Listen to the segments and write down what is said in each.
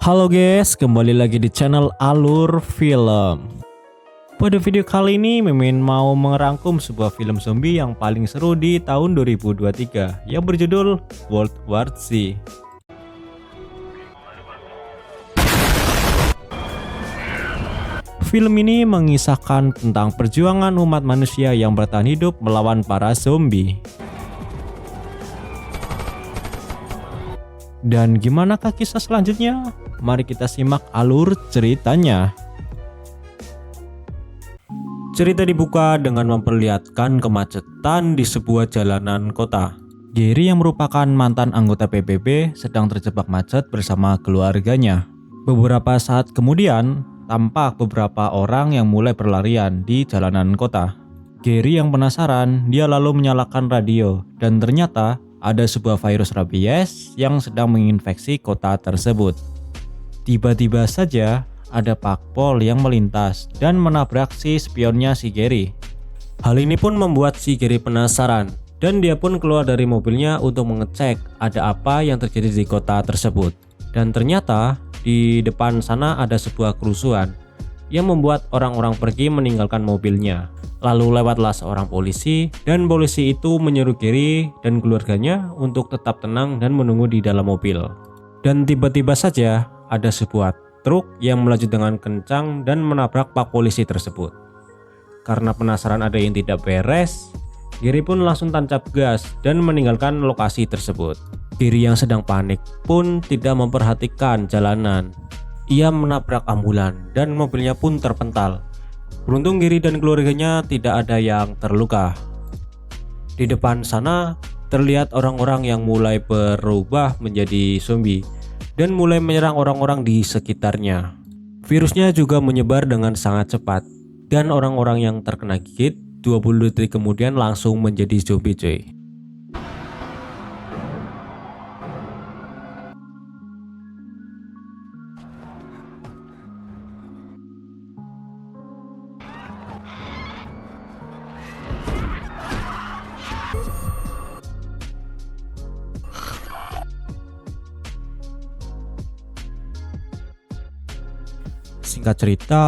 Halo guys, kembali lagi di channel Alur Film. Pada video kali ini Mimin mau merangkum sebuah film zombie yang paling seru di tahun 2023 yang berjudul World War Z. Film ini mengisahkan tentang perjuangan umat manusia yang bertahan hidup melawan para zombie. Dan gimanakah kisah selanjutnya? Mari kita simak alur ceritanya. Cerita dibuka dengan memperlihatkan kemacetan di sebuah jalanan kota. Gary yang merupakan mantan anggota PBB sedang terjebak macet bersama keluarganya. Beberapa saat kemudian, tampak beberapa orang yang mulai berlarian di jalanan kota. Gary yang penasaran, dia lalu menyalakan radio dan ternyata ada sebuah virus rabies yang sedang menginfeksi kota tersebut. Tiba-tiba saja ada pakpol yang melintas dan menabrak si spionnya si Gary. Hal ini pun membuat si Gary penasaran dan dia pun keluar dari mobilnya untuk mengecek ada apa yang terjadi di kota tersebut. Dan ternyata di depan sana ada sebuah kerusuhan yang membuat orang-orang pergi meninggalkan mobilnya. Lalu lewatlah seorang polisi dan polisi itu menyuruh Gary dan keluarganya untuk tetap tenang dan menunggu di dalam mobil. Dan tiba-tiba saja ada sebuah truk yang melaju dengan kencang dan menabrak pak polisi tersebut. Karena penasaran ada yang tidak beres, Gary pun langsung tancap gas dan meninggalkan lokasi tersebut. Gary yang sedang panik pun tidak memperhatikan jalanan. Ia menabrak ambulan dan mobilnya pun terpental. Beruntung Gary dan keluarganya tidak ada yang terluka. Di depan sana terlihat orang-orang yang mulai berubah menjadi zombie dan mulai menyerang orang-orang di sekitarnya. Virusnya juga menyebar dengan sangat cepat dan orang-orang yang terkena gigit 20 detik kemudian langsung menjadi zombie cuy. Singkat cerita,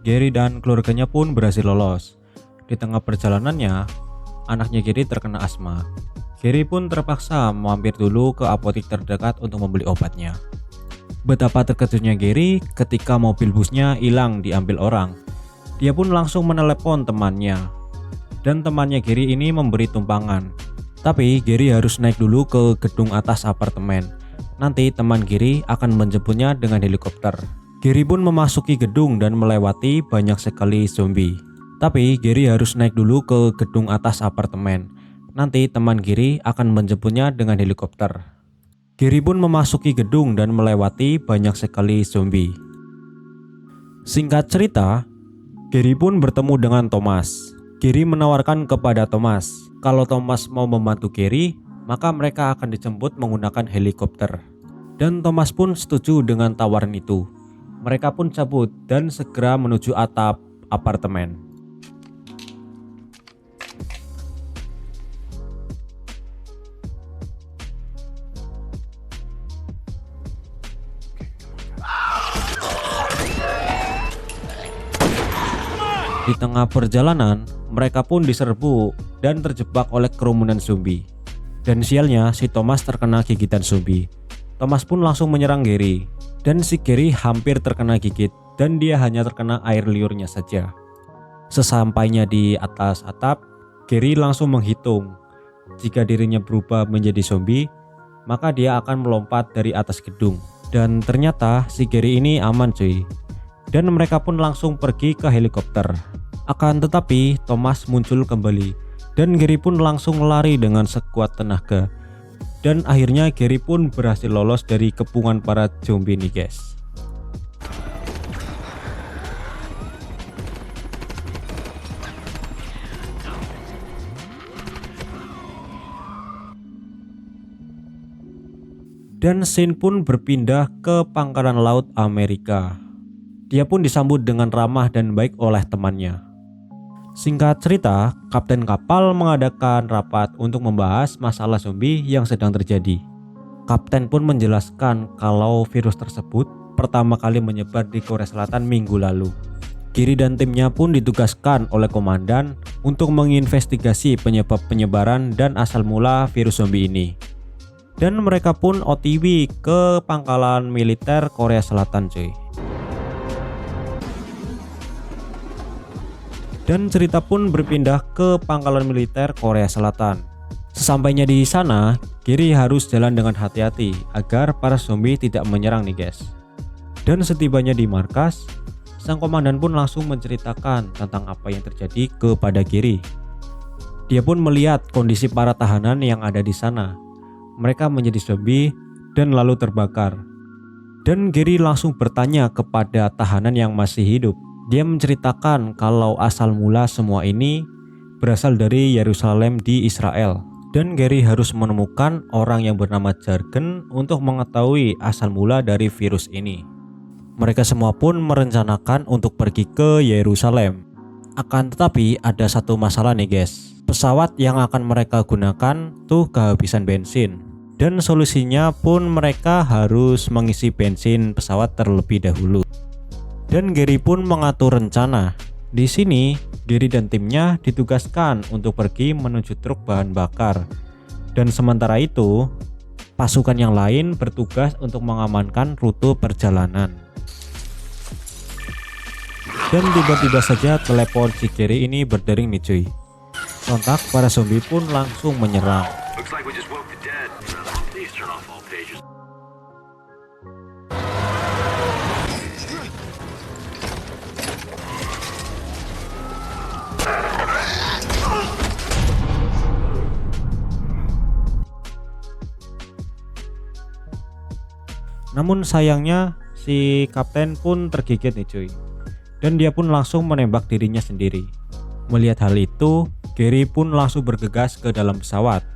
Gary dan keluarganya pun berhasil lolos. Di tengah perjalanannya, anaknya Gary terkena asma. Gary pun terpaksa mampir dulu ke apotek terdekat untuk membeli obatnya. Betapa terkejutnya Gary ketika mobil busnya hilang diambil orang. Dia pun langsung menelepon temannya. Dan temannya Gary ini memberi tumpangan. Tapi Gary harus naik dulu ke gedung atas apartemen. Nanti teman Gary akan menjemputnya dengan helikopter. Gary pun memasuki gedung dan melewati banyak sekali zombie. Tapi Gary harus naik dulu ke gedung atas apartemen. Nanti teman Gary akan menjemputnya dengan helikopter. Gary pun memasuki gedung dan melewati banyak sekali zombie. Singkat cerita, Gary pun bertemu dengan Thomas. Gary menawarkan kepada Thomas, kalau Thomas mau membantu Gary, maka mereka akan dijemput menggunakan helikopter. Dan Thomas pun setuju dengan tawaran itu. Mereka pun cabut dan segera menuju atap apartemen. Di tengah perjalanan, mereka pun diserbu dan terjebak oleh kerumunan zombie. Dan sialnya, si Thomas terkena gigitan zombie. Thomas pun langsung menyerang Gary. Dan si Gary hampir terkena gigit dan dia hanya terkena air liurnya saja. Sesampainya di atas atap, Gary langsung menghitung. Jika dirinya berubah menjadi zombie, maka dia akan melompat dari atas gedung. Dan ternyata si Gary ini aman cuy. Dan mereka pun langsung pergi ke helikopter. Akan tetapi Thomas muncul kembali dan Gary pun langsung lari dengan sekuat tenaga. Dan akhirnya Gary pun berhasil lolos dari kepungan para zombie nih guys. Dan scene pun berpindah ke pangkalan laut Amerika. Dia pun disambut dengan ramah dan baik oleh temannya. Singkat cerita, kapten kapal mengadakan rapat untuk membahas masalah zombie yang sedang terjadi. Kapten pun menjelaskan kalau virus tersebut pertama kali menyebar di Korea Selatan minggu lalu. Gary dan timnya pun ditugaskan oleh komandan untuk menginvestigasi penyebab penyebaran dan asal mula virus zombie ini. Dan mereka pun OTW ke pangkalan militer Korea Selatan cuy. Dan cerita pun berpindah ke pangkalan militer Korea Selatan. Sesampainya di sana, Gary harus jalan dengan hati-hati agar para zombie tidak menyerang nih guys. Dan setibanya di markas, sang komandan pun langsung menceritakan tentang apa yang terjadi kepada Gary. Dia pun melihat kondisi para tahanan yang ada di sana. Mereka menjadi zombie dan lalu terbakar. Dan Gary langsung bertanya kepada tahanan yang masih hidup. Dia menceritakan kalau asal mula semua ini berasal dari Yerusalem di Israel. Dan Gary harus menemukan orang yang bernama Jargon untuk mengetahui asal mula dari virus ini. Mereka semua pun merencanakan untuk pergi ke Yerusalem. Akan tetapi ada satu masalah nih guys. Pesawat yang akan mereka gunakan tuh kehabisan bensin. Dan solusinya pun mereka harus mengisi bensin pesawat terlebih dahulu. Dan Gary pun mengatur rencana. Di sini, Gary dan timnya ditugaskan untuk pergi menuju truk bahan bakar. Dan sementara itu, pasukan yang lain bertugas untuk mengamankan rute perjalanan. Dan tiba-tiba saja telepon si Gary ini berdering nih cuy. Sontak para zombie pun langsung menyerang. Namun sayangnya si kapten pun tergigit nih cuy. Dan dia pun langsung menembak dirinya sendiri. Melihat hal itu, Gary pun langsung bergegas ke dalam pesawat.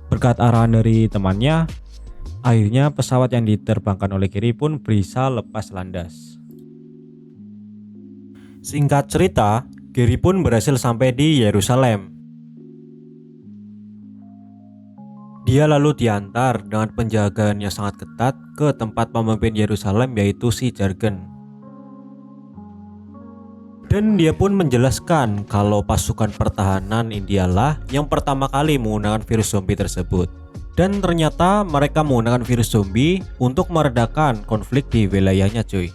Berkat arahan dari temannya, akhirnya pesawat yang diterbangkan oleh Gary pun bisa lepas landas. Singkat cerita, Gary pun berhasil sampai di Yerusalem. Dia lalu diantar dengan penjagaan yang sangat ketat ke tempat pemimpin Yerusalem yaitu si Jargon. Dan dia pun menjelaskan kalau pasukan pertahanan Indialah yang pertama kali menggunakan virus zombie tersebut. Dan ternyata mereka menggunakan virus zombie untuk meredakan konflik di wilayahnya cuy.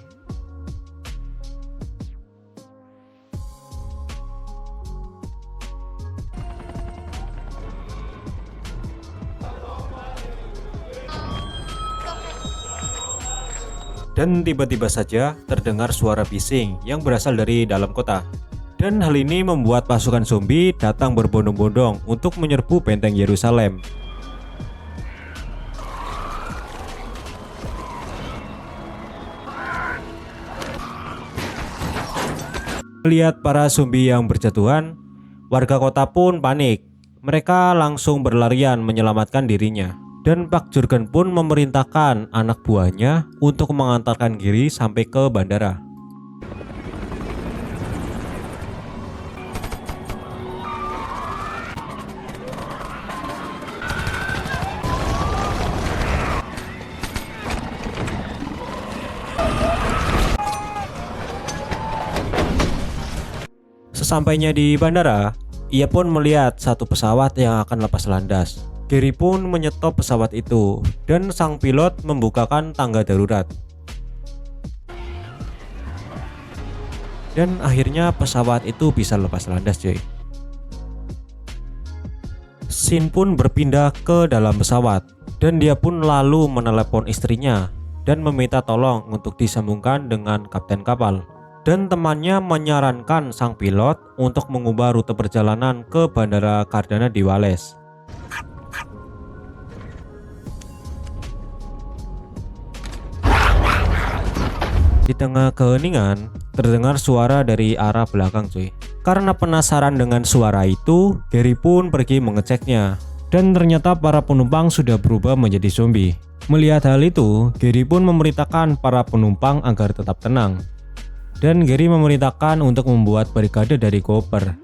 Dan tiba-tiba saja terdengar suara bising yang berasal dari dalam kota. Dan hal ini membuat pasukan zombie datang berbondong-bondong untuk menyerbu benteng Yerusalem. Melihat para zombie yang berjatuhan, warga kota pun panik. Mereka langsung berlarian menyelamatkan dirinya. Dan Pak Jurgen pun memerintahkan anak buahnya untuk mengantarkan Gary sampai ke bandara. Sesampainya di bandara, ia pun melihat satu pesawat yang akan lepas landas. Gary pun menyetop pesawat itu dan sang pilot membukakan tangga darurat. Dan akhirnya pesawat itu bisa lepas landas cuy. Shin pun berpindah ke dalam pesawat dan dia pun lalu menelepon istrinya dan meminta tolong untuk disambungkan dengan kapten kapal. Dan temannya menyarankan sang pilot untuk mengubah rute perjalanan ke Bandara Cardana di Wales. Di tengah keheningan, terdengar suara dari arah belakang cuy. Karena penasaran dengan suara itu, Gary pun pergi mengeceknya. Dan ternyata para penumpang sudah berubah menjadi zombie. Melihat hal itu, Gary pun memerintahkan para penumpang agar tetap tenang. Dan Gary memerintahkan untuk membuat barikade dari koper.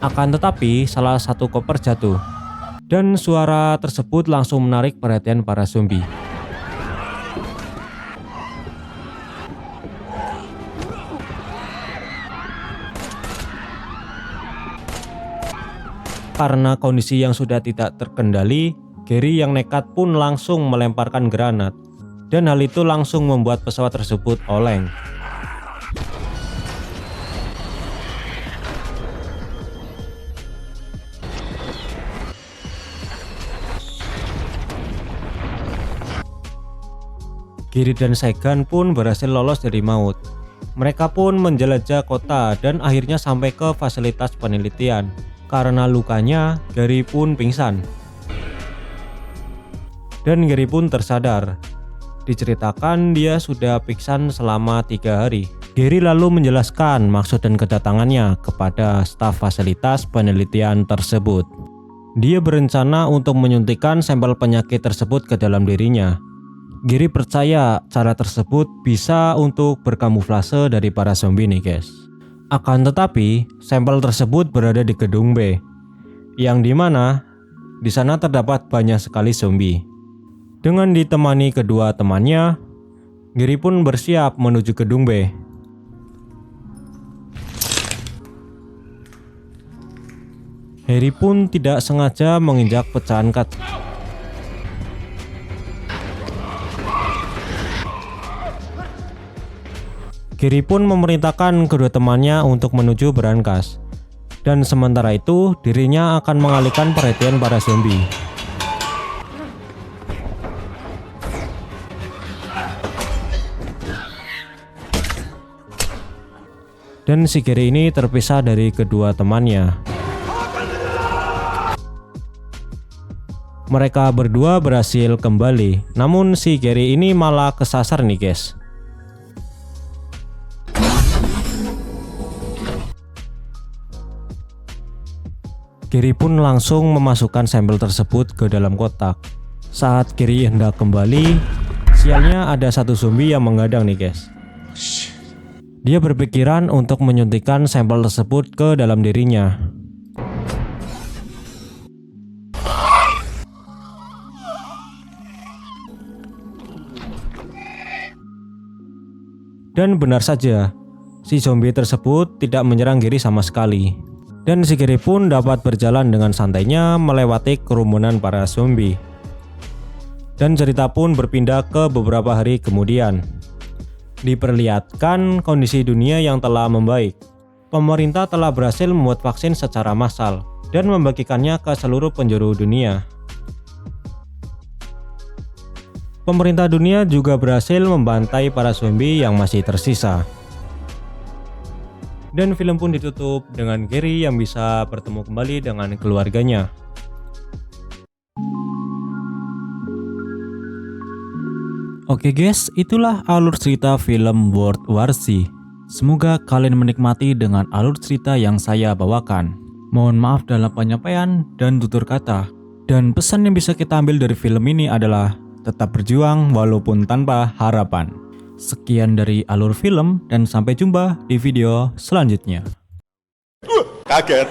Akan tetapi, salah satu koper jatuh. Dan suara tersebut langsung menarik perhatian para zombie. Karena kondisi yang sudah tidak terkendali, Gary yang nekat pun langsung melemparkan granat. Dan hal itu langsung membuat pesawat tersebut oleng. Gary dan Saigan pun berhasil lolos dari maut. Mereka pun menjelajah kota dan akhirnya sampai ke fasilitas penelitian. Karena lukanya, Gary pun pingsan. Dan Gary pun tersadar. Diceritakan dia sudah pingsan selama 3 hari. Gary lalu menjelaskan maksud dan kedatangannya kepada staf fasilitas penelitian tersebut. Dia berencana untuk menyuntikkan sampel penyakit tersebut ke dalam dirinya. Gary percaya cara tersebut bisa untuk berkamuflase dari para zombie nih guys. Akan tetapi, sampel tersebut berada di gedung B, yang dimana di sana terdapat banyak sekali zombie. Dengan ditemani kedua temannya, Gary pun bersiap menuju gedung B. Harry pun tidak sengaja menginjak pecahan kaca. Gary pun memerintahkan kedua temannya untuk menuju berangkas. Dan sementara itu, dirinya akan mengalihkan perhatian para zombie. Dan si Gary ini terpisah dari kedua temannya. Mereka berdua berhasil kembali, namun si Gary ini malah kesasar nih guys. Gary pun langsung memasukkan sampel tersebut ke dalam kotak. Saat Gary hendak kembali, sialnya ada satu zombie yang menghadang nih guys. Dia berpikiran untuk menyuntikkan sampel tersebut ke dalam dirinya. Dan benar saja, si zombie tersebut tidak menyerang Gary sama sekali. Dan si Gary pun dapat berjalan dengan santainya melewati kerumunan para zombie. Dan cerita pun berpindah ke beberapa hari kemudian. Diperlihatkan kondisi dunia yang telah membaik. Pemerintah telah berhasil membuat vaksin secara massal dan membagikannya ke seluruh penjuru dunia. Pemerintah dunia juga berhasil membantai para zombie yang masih tersisa. Dan film pun ditutup dengan Gary yang bisa bertemu kembali dengan keluarganya. Oke guys, itulah alur cerita film World War Z. Semoga kalian menikmati dengan alur cerita yang saya bawakan. Mohon maaf dalam penyampaian dan tutur kata. Dan pesan yang bisa kita ambil dari film ini adalah tetap berjuang walaupun tanpa harapan. Sekian dari alur film dan sampai jumpa di video selanjutnya. Kaget.